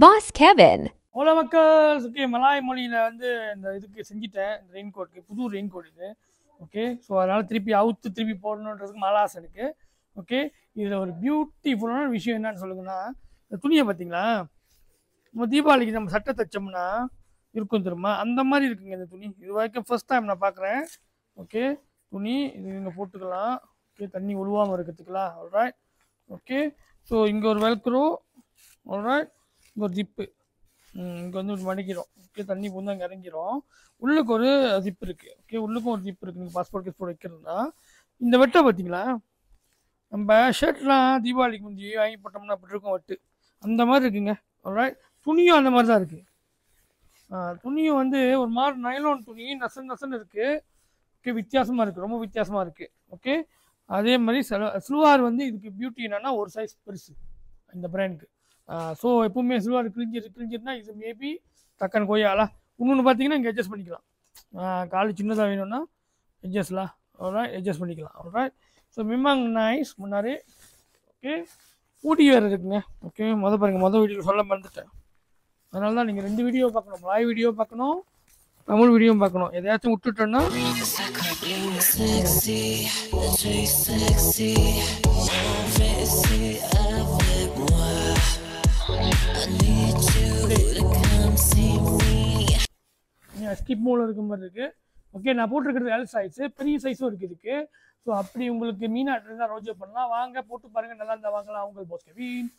Boss Kevin. Hello மக்கள்ஸ். Okay, Malay மொழியில் வந்து இந்த இதுக்கு செஞ்சுட்டேன். இந்த ரெயின் கோட்டுக்கு புது ரெயின் கோட் இது. ஓகே, ஸோ அதனால் திருப்பி போடணுன்றதுக்கு மலாஸ் எனக்கு. ஓகே, இதில் ஒரு பியூட்டிஃபுல்லான விஷயம் என்னன்னு சொல்லுங்கன்னா, இந்த துணியை பார்த்தீங்களா, நம்ம தீபாவளிக்கு நம்ம சட்டை தைச்சோம்னா இருக்கும் தெரியுமா, அந்த மாதிரி இருக்குங்க இந்த துணி. இது வரைக்கும் ஃபர்ஸ்ட் டைம் நான் பார்க்குறேன். ஓகே, துணி இது இங்கே போட்டுக்கலாம். ஓகே, தண்ணி ஒழுவாமல் இருக்கிறதுக்கலாம். ஆல்ரைட். ஓகே, ஸோ இங்கே ஒரு வெல்க்ரோ. ஆல்ரைட், இங்கே ஒரு ஜிப்பு. இங்கே வந்து மடிக்கிறோம். ஓகே, தண்ணி பூந்து அங்கே இறங்கிரும். உள்ளுக்கு ஒரு ஜிப் இருக்குது. ஓகே, உள்ளுக்கும் ஒரு ஜிப் இருக்குது. நீங்கள் பாஸ்போர்ட் கிஸ்போர்ட் வைக்கிறதுனா இந்த வெட்டை பார்த்தீங்களா, நம்ம ஷர்ட்லாம் தீபாவளிக்கு முந்தி வாங்கி போட்டோம்னா அப்படி இருக்கும் வெட்டு, அந்த மாதிரி இருக்குங்க. ஆல்ரைட், துணியும் அந்த மாதிரி தான் இருக்குது. துணியும் வந்து ஒரு மாதிரி நைலான் துணி, நசன்னு இருக்குது. ஓகே, வித்தியாசமாக இருக்குது, ரொம்ப வித்தியாசமாக இருக்குது. ஓகே, அதே மாதிரி சில்வார் வந்து இதுக்கு பியூட்டி என்னென்னா ஒரு சைஸ் பெருசு இந்த பிராண்டுக்கு. ஸோ எப்பவுமே சில்வார் கிழிஞ்சிருந்தா இது மேபி டக்குன்னு கொய்யாலா. இன்னொன்று பார்த்தீங்கன்னா இங்கே அட்ஜஸ்ட் பண்ணிக்கலாம். காலு சின்னதாக வேணும்னா அட்ஜஸ்ட் பண்ணிக்கலாம். ஆல்ரைட், ஸோ மிமாங் நைஸ் முன்னாடி. ஓகே, ஊட்டி வேறு இருக்குங்க. ஓகே, மொதல் வீடியோ சொல்ல மறந்துட்டேன். அதனால தான் நீங்கள் 2 வீடியோ பார்க்கணும். மலாய் வீடியோ பார்க்கணும், தமிழ் வீடியோ பார்க்கணும். எதையாச்சும் விட்டுட்டோன்னா ஸ்கிப் மோல இருக்க மாதிரி இருக்குது. ஓகே, நான் போட்டிருக்கிறது எல் சைஸு, பெரிய சைஸும் இருக்குது இதுக்கு. ஸோ அப்படி உங்களுக்கு மீனாட்டு இருந்தால் ரோஜோ பண்ணலாம். வாங்க போட்டு பாருங்கள், நல்லா இருந்தால் வாங்கலாம். உங்கள் பாஸ் கெவின்.